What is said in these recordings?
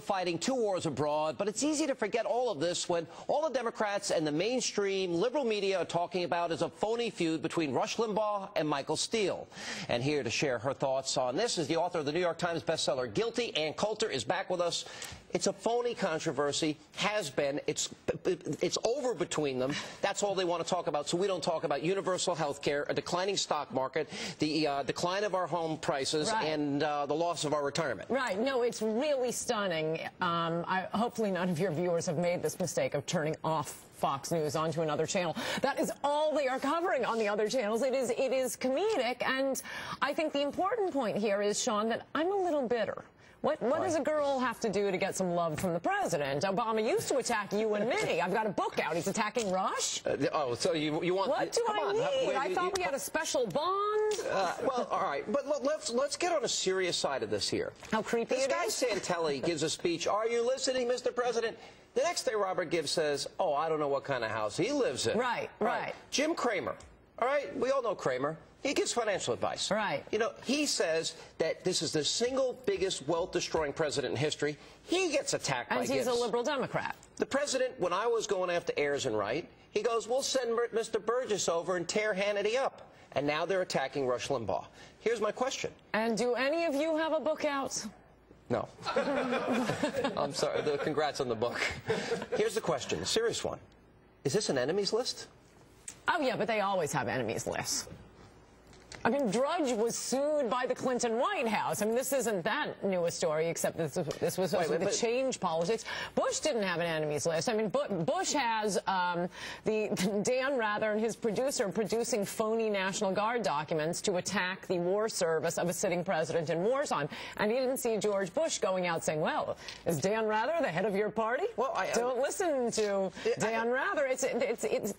Fighting two wars abroad, but it's easy to forget all of this when all the Democrats and the mainstream liberal media are talking about is a phony feud between Rush Limbaugh and Michael Steele. And here to share her thoughts on this is the author of the New York Times bestseller Guilty. Ann Coulter is back with us. It's a phony controversy, has been. It's over between them. That's all they want to talk about, so we don't talk about universal health care, a declining stock market, the decline of our home prices, right, and the loss of our retirement. Right. No, it's really stunning. Hopefully none of your viewers have made this mistake of turning off Fox News onto another channel. That is all they are covering on the other channels. It is comedic, and I think the important point here is, Sean, that I'm a little bitter. What does a girl have to do to get some love from the president? Obama used to attack you and me. I've got a book out. He's attacking Rush. So you want? What do I need? I thought we had a special bond. Well, all right, but let's get on a serious side of this here. How creepy this guy Santelli gives a speech. Are you listening, Mr. President? The next day, Robert Gibbs says, "Oh, I don't know what kind of house he lives in." Right. Jim Cramer. All right, we all know Cramer. He gives financial advice. Right. You know, he says that this is the single biggest wealth-destroying president in history. He gets attacked by Gibbs. And he's a liberal Democrat. The president, when I was going after Ayers and Wright, he goes, we'll send Mr. Burgess over and tear Hannity up. And now they're attacking Rush Limbaugh. Here's my question. And do any of you have a book out? No. I'm sorry. Congrats on the book. Here's the question, a serious one. Is this an enemies list? Oh, yeah, but they always have enemies lists. I mean, Drudge was sued by the Clinton White House. I mean, this isn't that new a story, except this was the change politics. Bush didn't have an enemies list. I mean, Bush has Dan Rather and his producer producing phony National Guard documents to attack the war service of a sitting president in wartime. And he didn't see George Bush going out saying, well, is Dan Rather the head of your party? Well, don't listen to Dan Rather. It's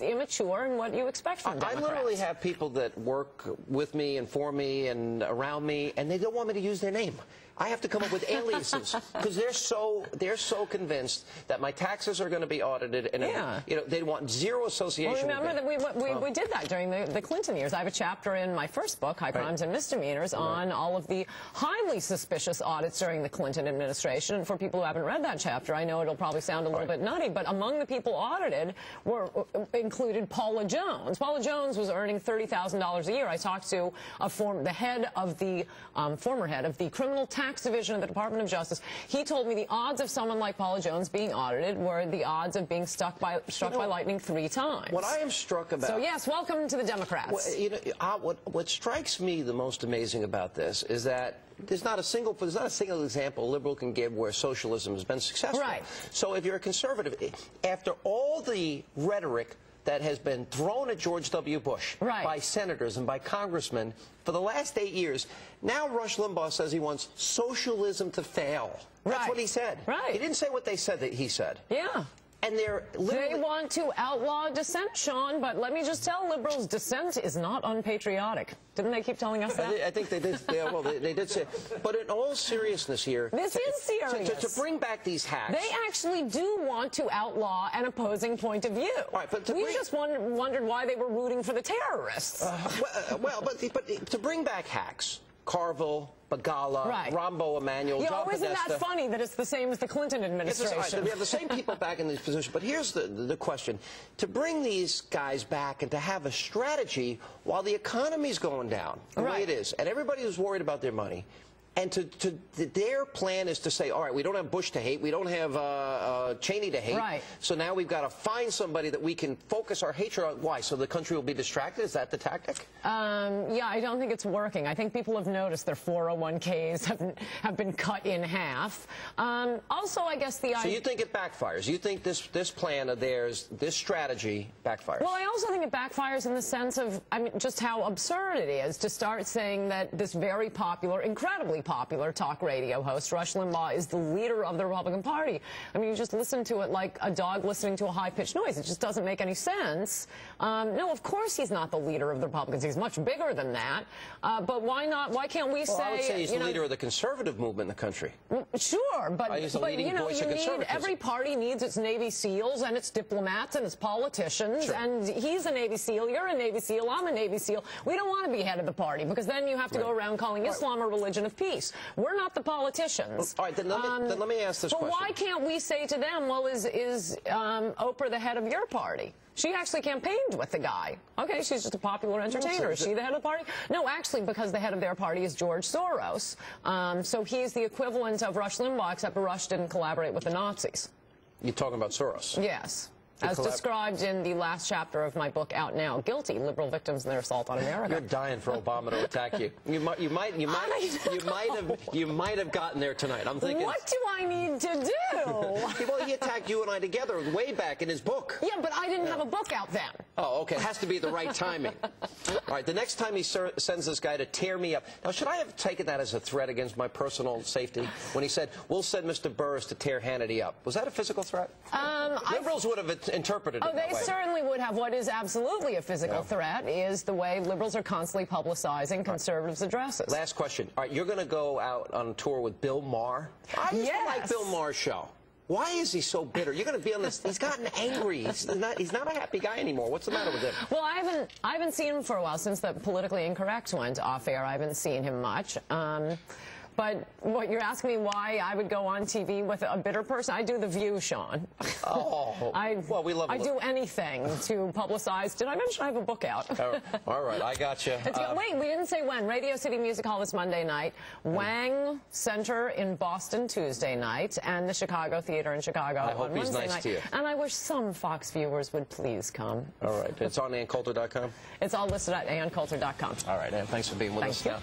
immature and what you expect from Democrats. I literally have people that work with me and for me and around me, and they don't want me to use their name. I have to come up with aliases because they're so convinced that my taxes are going to be audited, and you know, they want zero association. Well, remember that we did that during the Clinton years. I have a chapter in my first book, High Crimes and Misdemeanors, on all of the highly suspicious audits during the Clinton administration. And for people who haven't read that chapter, I know it'll probably sound a little bit nutty, but among the people audited included Paula Jones. Paula Jones was earning $30,000 a year. I talked to former head of the criminal tax division of the Department of Justice. He told me the odds of someone like Paula Jones being audited were the odds of being struck by lightning 3 times. What I am struck about. So yes, welcome to the Democrats. Well, you know, what strikes me the most amazing about this is that there's not a single example a liberal can give where socialism has been successful. Right. So if you're a conservative, after all the rhetoric that has been thrown at George W. Bush by senators and by congressmen for the last 8 years, now Rush Limbaugh says he wants socialism to fail. That's what he said. He didn't say what they said that he said. Yeah. And they want to outlaw dissent, Sean, but let me just tell liberals, dissent is not unpatriotic. Didn't they keep telling us that? I think they did. Well, they did say. But in all seriousness here, this is serious. To bring back these hacks, they actually do want to outlaw an opposing point of view. Right, but we just wondered why they were rooting for the terrorists. But to bring back hacks, Carville, Bagala, Rombo Emanuel, John isn't that funny that it's the same as the Clinton administration? We have the same people back in these positions. But here's the question. To bring these guys back and to have a strategy while the economy's going down, the way it is, and everybody who's worried about their money, and their plan is to say, all right, we don't have Bush to hate, we don't have Cheney to hate, so now we've got to find somebody that we can focus our hatred on. Why? So the country will be distracted? Is that the tactic? Yeah, I don't think it's working. I think people have noticed their 401ks have been cut in half. Also, I guess the So you think it backfires? You think this plan of theirs, this strategy backfires? Well, I also think it backfires in the sense of, I mean, just how absurd it is to start saying that this very popular, incredibly popular talk radio host, Rush Limbaugh, is the leader of the Republican Party. I mean, you just listen to it like a dog listening to a high-pitched noise. It just doesn't make any sense. No, of course he's not the leader of the Republicans. He's much bigger than that. But why not? Why can't we say? I would say he's the leader of the conservative movement in the country. Sure, but you know, every party needs its Navy SEALs and its diplomats and its politicians. And he's a Navy SEAL. You're a Navy SEAL. I'm a Navy SEAL. We don't want to be head of the party because then you have to go around calling Islam a religion of peace. police. We're not the politicians. All right, then let me ask this question. But why can't we say to them, well, is Oprah the head of your party? She actually campaigned with the guy. Okay, she's just a popular entertainer. Is she the head of the party? No, actually, because the head of their party is George Soros. So he's the equivalent of Rush Limbaugh, except Rush didn't collaborate with the Nazis. You're talking about Soros? Yes. As described in the last chapter of my book out now, Guilty: Liberal Victims and Their Assault on America. You're dying for Obama to attack you. You might have gotten there tonight. I'm thinking. What do I need to do? Well, he attacked you and I together way back in his book. Yeah, but I didn't have a book out then. Oh, okay. It has to be the right timing. All right. The next time he sends this guy to tear me up. Now, should I have taken that as a threat against my personal safety when he said, "We'll send Mr. Burris to tear Hannity up"? Was that a physical threat? Liberals would have interpreted it that way. Oh, they certainly would have. What is absolutely a physical threat is the way liberals are constantly publicizing conservatives' addresses. Last question. All right, you're going to go out on tour with Bill Maher. I used to like Bill Maher's show. Why is he so bitter? You're going to be on this. He's gotten angry. He's not a happy guy anymore. What's the matter with him? Well, I haven't seen him for a while since the Politically Incorrect went off air. I haven't seen him much. But what you're asking me why I would go on TV with a bitter person? I do The View, Sean. Oh, well, we love it. I do anything to publicize. Did I mention I have a book out? All right, I got you. Wait, we didn't say when. Radio City Music Hall this Monday night, Wang Center in Boston Tuesday night, and the Chicago Theater in Chicago on Wednesday night. To you. And I wish some Fox viewers would please come. All right, it's on AnnCoulter.com? It's all listed at AnnCoulter.com. All right, Ann, thanks for being with us now.